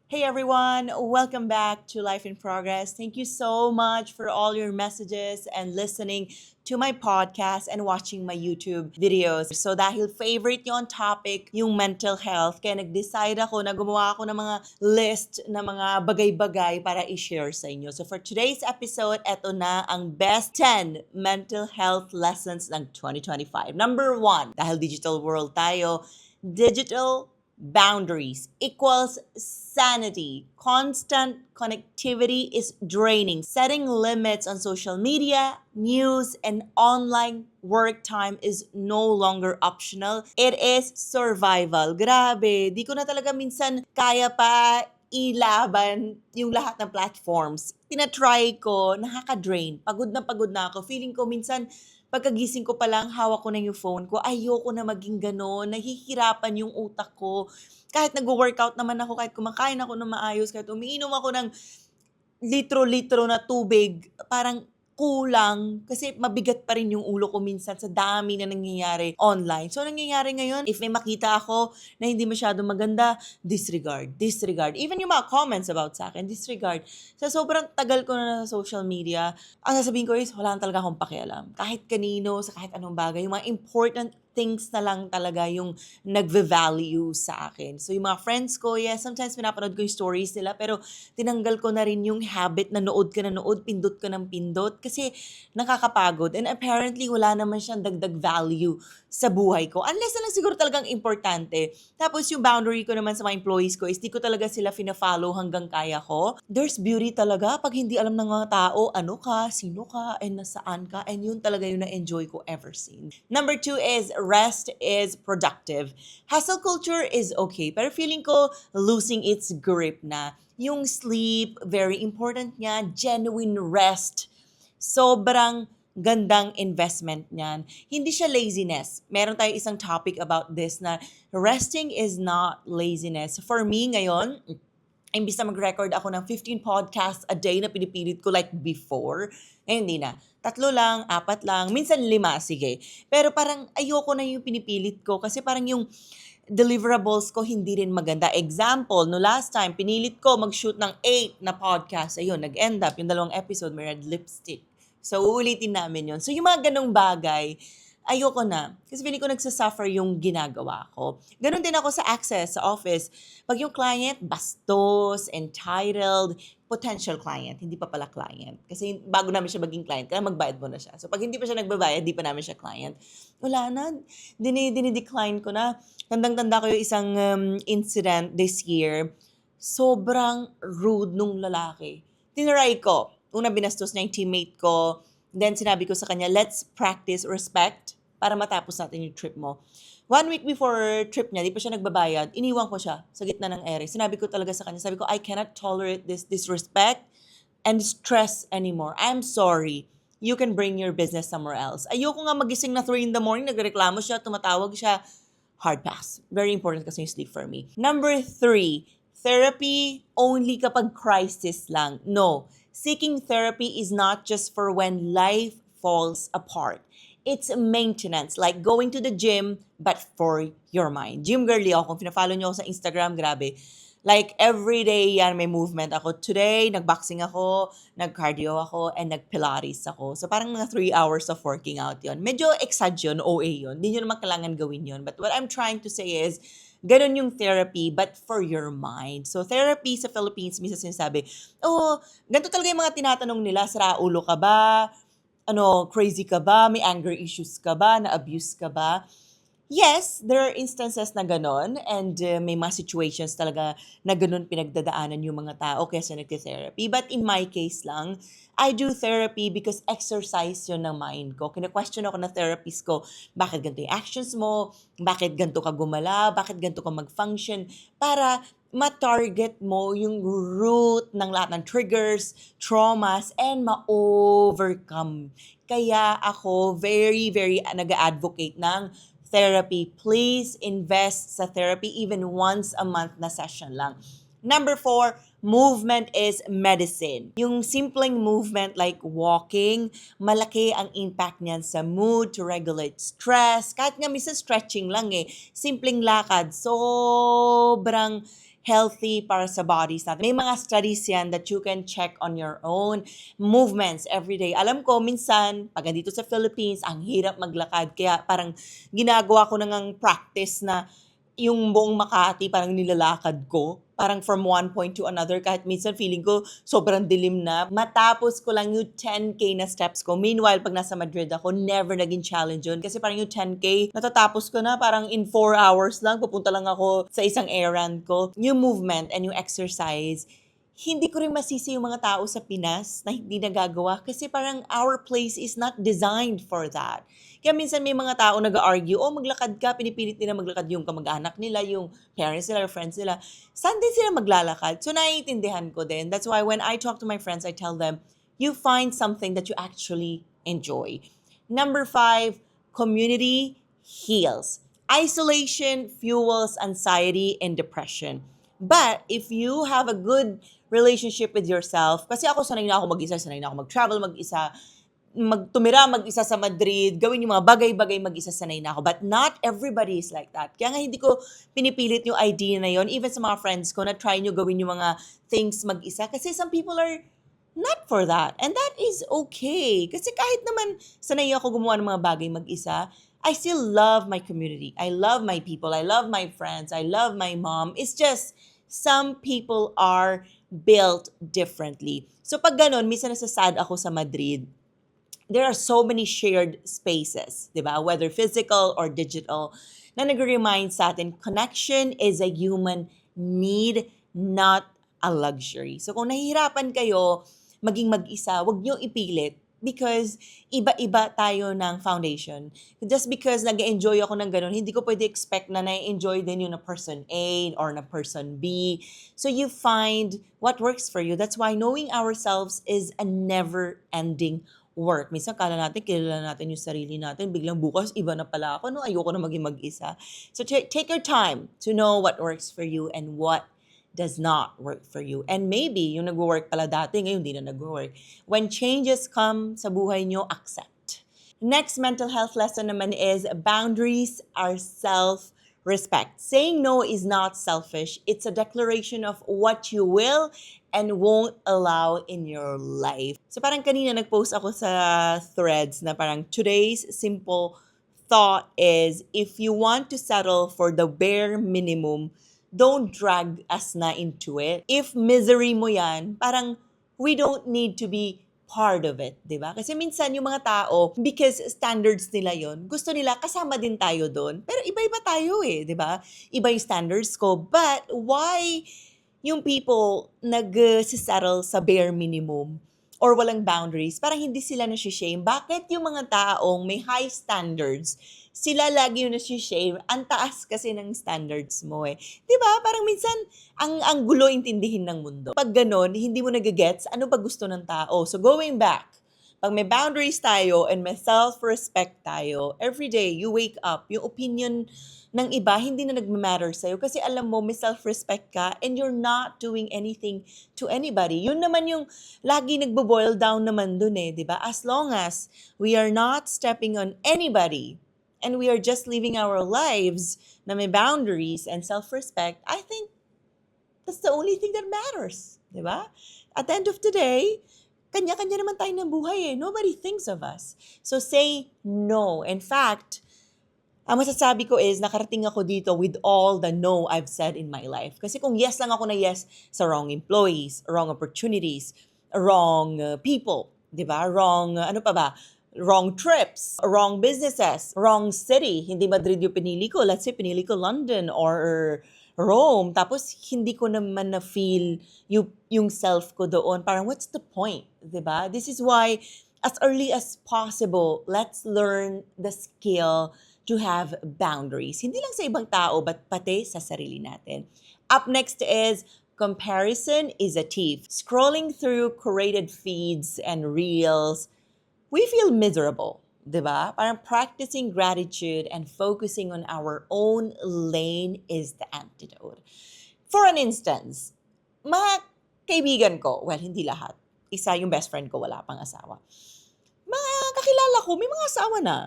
Hey everyone, welcome back to Life in Progress. Thank you so much for all your messages and listening to my podcast and watching my YouTube videos. So dahil favorite yon topic, yung mental health, kaya nag-decide ako na gumawa ako ng mga list na mga bagay-bagay para i-share sa inyo. So for today's episode, eto na ang best 10 mental health lessons ng 2025. Number 1, dahil digital world tayo, digital boundaries equals sanity. Constant connectivity is draining. Setting limits on social media, news, and online work time is no longer optional. It is survival. Grabe, di ko na talaga minsan kaya pa ilaban yung lahat ng platforms. Tinatry ko, nakaka-drain. Pagod na ako. Feeling ko minsan pagkagising ko pa lang, hawak ko na yung phone ko. Ayoko na maging gano'n. Nahihirapan yung utak ko. Kahit nag-workout naman ako, kahit kumakain ako ng maayos, kahit umiinom ako ng litro-litro na tubig, parang kulang kasi mabigat pa rin yung ulo ko minsan sa dami na nangyayari online. So, nangyayari ngayon, if may makita ako na hindi masyadong maganda, disregard. Even yung mga comments about sa akin, disregard. Sa sobrang tagal ko na sa social media, ang sasabihin ko is, wala na talaga akong pakialam. Kahit kanino, sa kahit anong bagay, yung mga important things na lang talaga yung nagve-value sa akin. So, yung mga friends ko, yes, sometimes pinapanood ko yung stories nila, pero tinanggal ko na rin yung habit na nood ka na nood, pindot ka ng pindot, kasi nakakapagod. And apparently, wala naman siyang dagdag value sa buhay ko. Unless na lang siguro talagang importante. Tapos yung boundary ko naman sa mga employees ko is di ko talaga sila fina-follow hanggang kaya ko. There's beauty talaga pag hindi alam ng mga tao ano ka, sino ka, and nasaan ka. And yun talaga yung na-enjoy ko ever since. Number 2 is rest is productive. Hustle culture is okay, pero feeling ko losing its grip na. Yung sleep, very important niya. Genuine rest, sobrang gandang investment niyan. Hindi siya laziness. Meron tayong isang topic about this na resting is not laziness. For me ngayon, imbis na mag-record ako ng 15 podcasts a day na pinipilit ko like before, hindi na. 3 lang, 4 lang, minsan 5, sige. Pero parang ayoko na yung pinipilit ko kasi parang yung deliverables ko hindi rin maganda. Example, no last time, pinilit ko mag-shoot ng 8 na podcast. Ayun, nag-end up, yung 2 episode, may red lipstick. So, uulitin namin yun. So, yung mga ganong bagay, ayoko na. Kasi feeling ko nagsasuffer yung ginagawa ko. Ganon din ako sa access, sa office. Pag yung client, bastos, entitled, potential client, hindi pa pala client. Kasi bago namin siya maging client, kaya magbayad mo na siya. So pag hindi pa siya nagbabayad, di pa namin siya client. Wala na, dinidecline ko na. Tandang-tanda ko yung isang incident this year. Sobrang rude nung lalaki. Tinaray ko. Una binastos niya yung teammate ko. Then sinabi ko sa kanya, let's practice respect para matapos natin yung trip mo. 1 week before trip niya, di pa siya nagbabayad, iniwan ko siya sa gitna ng ere. Sinabi ko talaga sa kanya, sabi ko, I cannot tolerate this disrespect and stress anymore. I'm sorry. You can bring your business somewhere else. Ayoko nga magising na 3 in the morning, nagreklamo siya, tumatawag siya. Hard pass. Very important kasi yung sleep for me. Number 3, therapy only kapag crisis lang. No. Seeking therapy is not just for when life falls apart. It's maintenance, like going to the gym, but for your mind. Gym girly ako. Kung pina-follow niyo ako sa Instagram, grabe. Like, every day yan, may movement ako. Today, nag-boxing ako, nag-cardio ako, and nag-pilates ako. So, parang mga 3 hours of working out yon. Medyo exag yun, OA yun. Hindi nyo naman kailangan gawin yun. But what I'm trying to say is, ganun yung therapy, but for your mind. So, therapy sa Philippines, minsan sinasabi, oh, ganito talaga yung mga tinatanong nila, sira ulo ka ba? Ano, crazy ka ba? May anger issues ka ba? Na-abuse ka ba? Yes, there are instances na gano'n and may mga situations talaga na gano'n pinagdadaanan yung mga tao kaysa nagte-therapy. But in my case lang, I do therapy because exercise yun ng mind ko. Kina-question ako na therapist ko, bakit ganito yung actions mo? Bakit ganito ka gumala? Bakit ganito ka mag-function? Para ma-target mo yung root ng lahat ng triggers, traumas, and ma-overcome. Kaya ako very nag-advocate ng therapy. Please invest sa therapy even once a month na session lang. Number 4, movement is medicine. Yung simpleng movement like walking, malaki ang impact niyan sa mood, to regulate stress. Kahit nga minsan stretching lang simpleng lakad, sobrang healthy para sa bodies natin. May mga studies yan that you can check on your own movements every day. Alam ko, minsan, pag dito sa Philippines, ang hirap maglakad. Kaya parang ginagawa ko nang practice na yung buong Makati parang nilalakad ko. Parang from one point to another. Kahit minsan feeling ko sobrang dilim na. Matapos ko lang yung 10K na steps ko. Meanwhile, pag nasa Madrid ako, never naging challenge yun. Kasi parang yung 10K, natatapos ko na parang in 4 hours lang. Pupunta lang ako sa isang errand ko. Yung movement and yung exercise, hindi ko rin masisi yung mga tao sa Pinas na hindi nagagawa kasi parang our place is not designed for that. Kaya minsan may mga tao nag-argue, oh maglakad ka, pinipilit nila maglakad yung kamag-anak nila, yung parents nila, or friends nila. Saan din sila maglalakad? So naiintindihan ko din. That's why when I talk to my friends, I tell them, you find something that you actually enjoy. Number 5, community heals. Isolation fuels anxiety and depression. But if you have a good relationship with yourself, kasi ako sanay na ako mag-isa, sanay na ako mag-travel mag-isa, magtumira mag-isa sa Madrid, gawin yung mga bagay-bagay mag-isa, sanay na ako. But not everybody is like that. Kaya nga hindi ko pinipilit yung idea na yon, even sa mga friends ko na try nyo gawin yung mga things mag-isa. Kasi some people are not for that. And that is okay. Kasi kahit naman sanay ako gumawa ng mga bagay mag-isa, I still love my community. I love my people. I love my friends. I love my mom. It's just some people are built differently. So pag ganun, minsan nasasad ako sa Madrid, there are so many shared spaces, di ba? Whether physical or digital, na nag-remind sa atin, connection is a human need, not a luxury. So kung nahihirapan kayo maging mag-isa, wag niyo ipilit because iba-iba tayo ng foundation. Just because nag-enjoy ako ng ganun, hindi ko pwede expect na na-enjoy din yung na person A or na person B. So you find what works for you. That's why knowing ourselves is a never-ending work. Minsan kala natin, kilala natin yung sarili natin, biglang bukas, iba na pala ako, no? Ayoko na maging mag-isa. So take your time to know what works for you and what does not work for you. And maybe yung nag-work pala dati, ngayon di na nag-work. When changes come sa buhay nyo, accept. Next mental health lesson naman is boundaries are self-respect. Saying no is not selfish. It's a declaration of what you will and won't allow in your life. So parang kanina nag-post ako sa threads na parang today's simple thought is if you want to settle for the bare minimum, don't drag us na into it. If misery mo yan, parang we don't need to be part of it, di ba? Kasi minsan yung mga tao, because standards nila yon, gusto nila kasama din tayo doon. Pero iba-iba tayo di ba? Iba yung standards ko. But why yung people nag-settle sa bare minimum or walang boundaries, parang hindi sila na-shame. Bakit yung mga taong may high standards, sila lagi yung na-shame? Ang taas kasi ng standards mo Diba? Parang minsan, ang gulo intindihin ng mundo. Pag ganon, hindi mo nagigets, ano ba gusto ng tao? So going back, pag may boundaries tayo and may self-respect tayo, every day you wake up, yung opinion ng iba, hindi na nagmamatter sa'yo kasi alam mo, may self-respect ka and you're not doing anything to anybody. Yun naman yung lagi nagbo-boil down naman dun di ba? As long as we are not stepping on anybody and we are just living our lives na may boundaries and self-respect, I think that's the only thing that matters. Di ba? At the end of the day, kanya-kanya naman tayo ng buhay Nobody thinks of us. So say no. In fact, ang masasabi ko is, nakarating ako dito with all the no I've said in my life. Kasi kung yes lang ako na yes sa wrong employees, wrong opportunities, wrong people, di ba? Wrong, ano pa ba? Wrong trips, wrong businesses, wrong city. Hindi Madrid yung pinili ko. Let's say, pinili ko London or Rome. Tapos, hindi ko naman na-feel yung self ko doon. Parang, what's the point? Di ba? This is why, as early as possible, let's learn the skill to have boundaries. Hindi lang sa ibang tao, but pati sa sarili natin. Up next is comparison is a thief. Scrolling through curated feeds and reels, we feel miserable, di ba? Parang practicing gratitude and focusing on our own lane is the antidote. For an instance, mga kaibigan ko, well, hindi lahat. Isa yung best friend ko, wala pang asawa. Mga kakilala ko, may mga asawa na.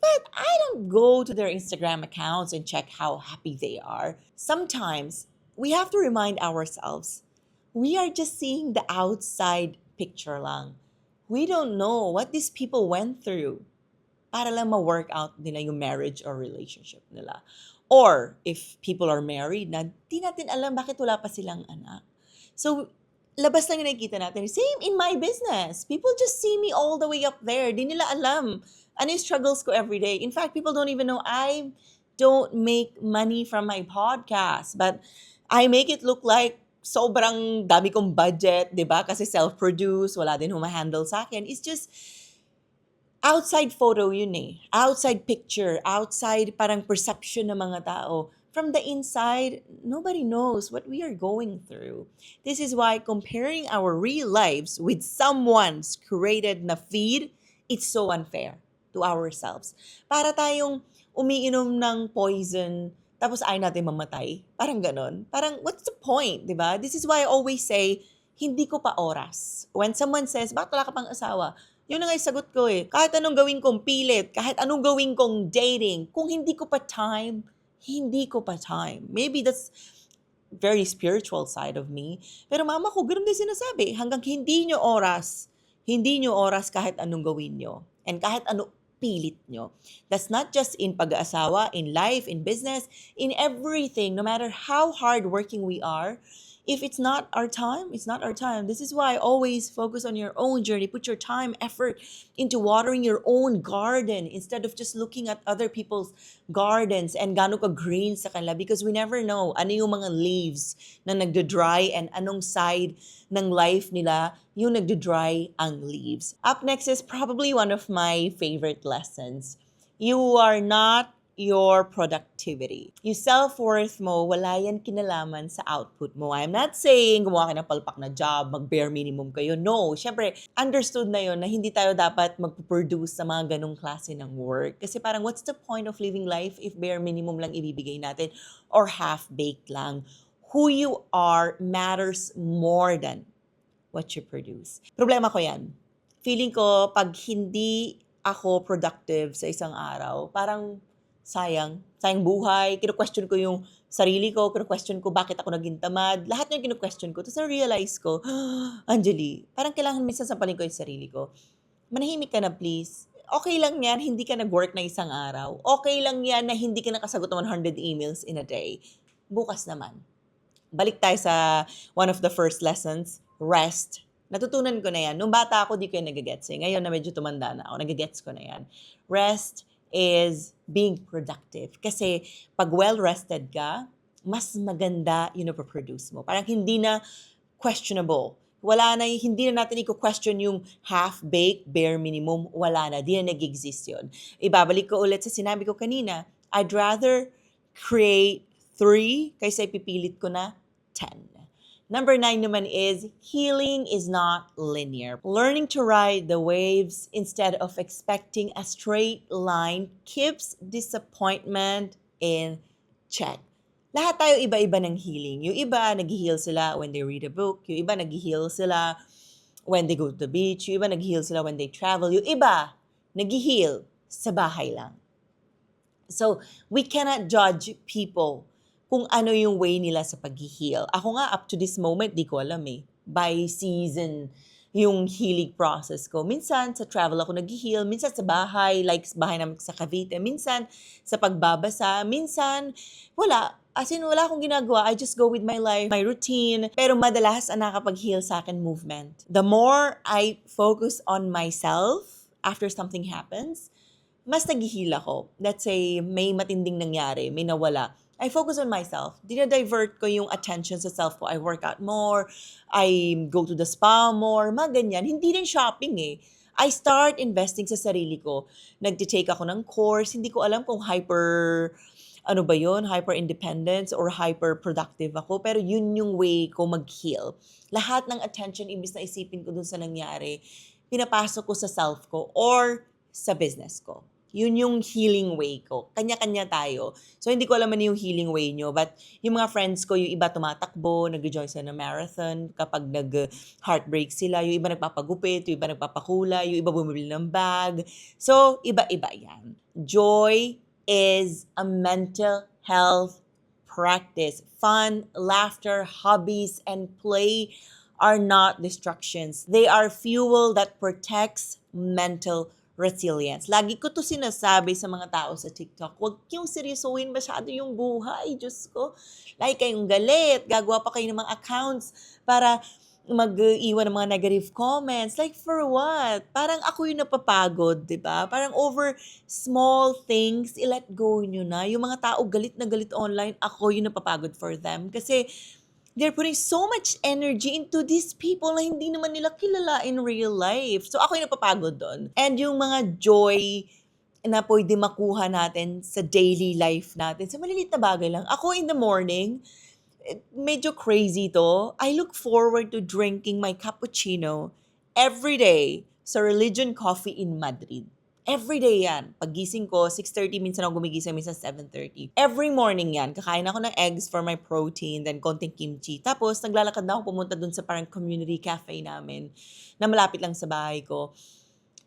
But I don't go to their Instagram accounts and check how happy they are. Sometimes, we have to remind ourselves, we are just seeing the outside picture lang. We don't know what these people went through para lang ma-work out nila yung marriage or relationship nila. Or if people are married na di natin alam bakit wala pa silang anak. So, labas lang yung nakikita natin. Same in my business. People just see me all the way up there. Di nila alam ano yung struggles ko every day. In fact, people don't even know I don't make money from my podcast. But I make it look like sobrang dami kong budget, di ba? Kasi self-produced, wala din humahandle sa akin. It's just outside photo yun eh. Outside picture, outside parang perception ng mga tao. From the inside, nobody knows what we are going through. This is why comparing our real lives with someone's created na feed, it's so unfair to ourselves. Para tayong umiinom ng poison, tapos ayaw natin mamatay. Parang ganon. Parang, what's the point, di ba? This is why I always say, hindi ko pa oras. When someone says, bakit wala ka pang asawa? Yun na nga yung sagot ko eh. Kahit anong gawin kong pilit, kahit anong gawin kong dating, kung hindi ko pa time, hindi ko pa time. Maybe that's very spiritual side of me. Pero mama ko, ganun din sinasabi. Hanggang hindi nyo oras kahit anong gawin nyo. And kahit ano pilit nyo. That's not just in pag-aasawa, in life, in business, in everything. No matter how hardworking we are, if it's not our time, it's not our time. This is why I always focus on your own journey. Put your time, effort into watering your own garden instead of just looking at other people's gardens and gaano ka green sa kanila, because we never know ano yung mga leaves na nagdo-dry and anong side ng life nila yung nagdo-dry ang leaves. Up next is probably one of my favorite lessons. You are not your productivity. Yung self-worth mo, wala yan kinalaman sa output mo. I'm not saying gumawa ka ng palpak na job, mag-bare minimum kayo. No, syempre, understood na yon na hindi tayo dapat mag-produce sa mga ganong klase ng work. Kasi parang, what's the point of living life if bare minimum lang ibibigay natin or half-baked lang? Who you are matters more than what you produce. Problema ko yan. Feeling ko, pag hindi ako productive sa isang araw, parang sayang buhay, kino-question ko yung sarili ko, kino-question ko bakit ako naging tamad, lahat na yung kino-question ko. Tapos na-realize ko, Anjali, parang kailangan minsan sampalin ko yung sarili ko. Manahimik ka na please. Okay lang yan, hindi ka nag-work na isang araw. Okay lang yan na hindi ka nakasagot ng 100 emails in a day. Bukas naman. Balik tayo sa one of the first lessons, rest. Natutunan ko na yan. Nung bata ako, di ko yung nagagets. Ngayon na medyo tumanda na ako, nagagets ko na yan. Rest is being productive. Kasi pag well-rested ka, mas maganda yung napaproduce mo. Parang hindi na questionable. Hindi na natin i-question yung half-baked, bare minimum. Wala na, di na nag-exist yun. Ibabalik ko ulit sa sinabi ko kanina, I'd rather create 3 kaysa ipipilit ko na 10. Number 9 naman is, healing is not linear. Learning to ride the waves instead of expecting a straight line keeps disappointment in check. Lahat tayo iba-iba ng healing. Yung iba, nag-heal sila when they read a book. Yung iba, nag-heal sila when they go to the beach. Yung iba, nag-heal sila when they travel. Yung iba, nag-heal sa bahay lang. So, we cannot judge people kung ano yung way nila sa pag-heal. Ako nga, up to this moment, di ko alam eh. By season, yung healing process ko. Minsan, sa travel ako nag-heal. Minsan, sa bahay, like bahay namin sa Cavite. Minsan, sa pagbabasa. Minsan, wala. As in, wala akong ginagawa. I just go with my life, my routine. Pero madalas, ang nakapag-heal sa akin, movement. The more I focus on myself after something happens, mas nag-heal ako. Let's say, may matinding nangyari, may nawala. I focus on myself. Dinadivert ko yung attention sa self ko. I work out more. I go to the spa more. Mga ganyan. Hindi rin shopping eh. I start investing sa sarili ko. Nagtitake ako ng course. Hindi ko alam kung hyper independence or hyper productive ako. Pero yun yung way ko mag-heal. Lahat ng attention, imbis na isipin ko dun sa nangyari, pinapasok ko sa self ko or sa business ko. Yun yung healing way ko. Kanya-kanya tayo. So, hindi ko alam ano yung healing way nyo. But yung mga friends ko, yung iba tumatakbo, nag-join sila ng marathon, kapag nag-heartbreak sila, yung iba nagpapagupit, yung iba nagpapakulay, yung iba bumibili ng bag. So, iba-iba yan. Joy is a mental health practice. Fun, laughter, hobbies, and play are not distractions. They are fuel that protects mental resilience. Lagi ko to sinasabi sa mga tao sa TikTok, huwag yung seryosohin masyado yung buhay. Diyos ko, like kayong galit, gagawa pa kayo ng mga accounts para mag-iwan ng mga negative comments. Like, for what? Parang ako yung napapagod, di ba? Parang over small things, i-let go nyo na. Yung mga tao galit na galit online, ako yung napapagod for them. Kasi they're putting so much energy into these people na hindi naman nila kilala in real life. So, ako yung napapagod doon. And yung mga joy na pwede makuha natin sa daily life natin, sa maliliit na bagay lang. Ako in the morning, medyo crazy to. I look forward to drinking my cappuccino every day sa Religion Coffee in Madrid. Every day yan. Pagising ko, 6:30, minsan ako gumigising, minsan 7:30. Every morning yan. Kakain ako ng eggs for my protein, then konting kimchi. Tapos, naglalakad na ako pumunta dun sa parang community cafe namin na malapit lang sa bahay ko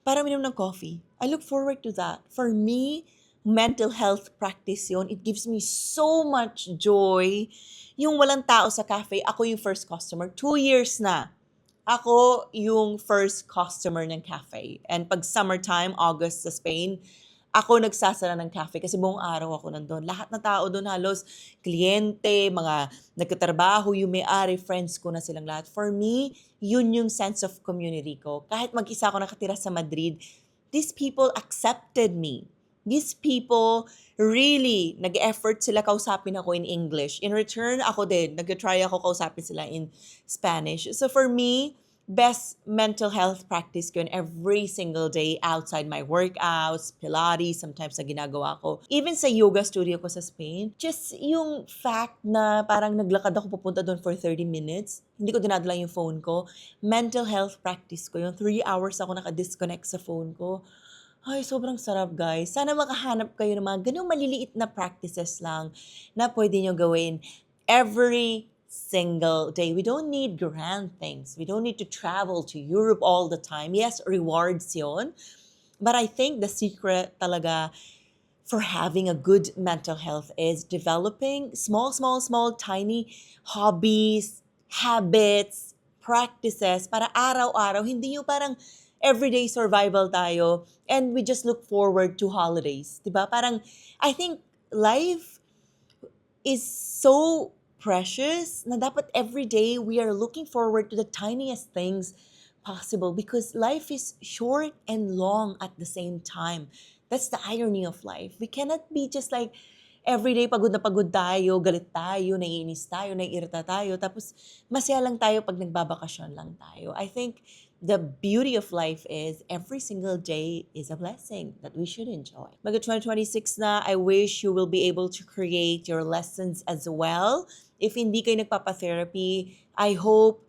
para minom ng coffee. I look forward to that. For me, mental health practice yun. It gives me so much joy. Yung walang tao sa cafe, ako yung first customer. 2 years na. Ako yung first customer ng cafe. And pag summertime, August sa Spain, ako nagsasara ng cafe kasi buong araw ako nandun. Lahat na tao doon halos, kliyente, mga nagkatrabaho, yung may-ari, friends ko na silang lahat. For me, yun yung sense of community ko. Kahit mag-isa ako nakatira sa Madrid, these people accepted me. These people really, nag-effort sila kausapin ako in English. In return, ako din, nag-try ako kausapin sila in Spanish. So for me, best mental health practice ko yun every single day outside my workouts, Pilates, sometimes na ginagawa ko. Even sa yoga studio ko sa Spain, just yung fact na parang naglakad ako pupunta doon for 30 minutes, hindi ko dinadala yung phone ko, mental health practice ko yun. 3 hours ako naka-disconnect sa phone ko. Ay, sobrang sarap guys. Sana makahanap kayo ng mga ganung maliliit na practices lang na pwede nyo gawin every single day. We don't need grand things. We don't need to travel to Europe all the time. Yes, rewards yon. But I think the secret talaga for having a good mental health is developing small, tiny hobbies, habits, practices para araw-araw. Hindi yung parang everyday survival tayo and we just look forward to holidays. Diba? Parang, I think life is so precious na dapat every day we are looking forward to the tiniest things possible because life is short and long at the same time. That's the irony of life. We cannot be just like everyday pagod na pagod tayo, galit tayo, naiinis tayo, naiirita tayo, tapos masaya lang tayo pag nagbabakasyon lang tayo. I think the beauty of life is every single day is a blessing that we should enjoy. Mag-2026 na, I wish you will be able to create your lessons as well. If hindi kayo nagpapa-therapy, I hope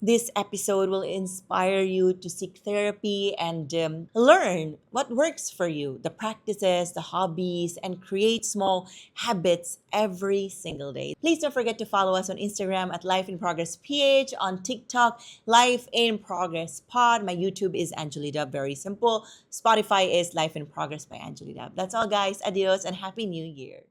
this episode will inspire you to seek therapy and learn what works for you, the practices, the hobbies, and create small habits every single day. Please don't forget to follow us on Instagram at Life in Progress PH, on TikTok, Life in Progress Pod. My YouTube is Angeli Dub, very simple. Spotify is Life in Progress by Angeli Dub. That's all, guys. Adios and Happy New Year.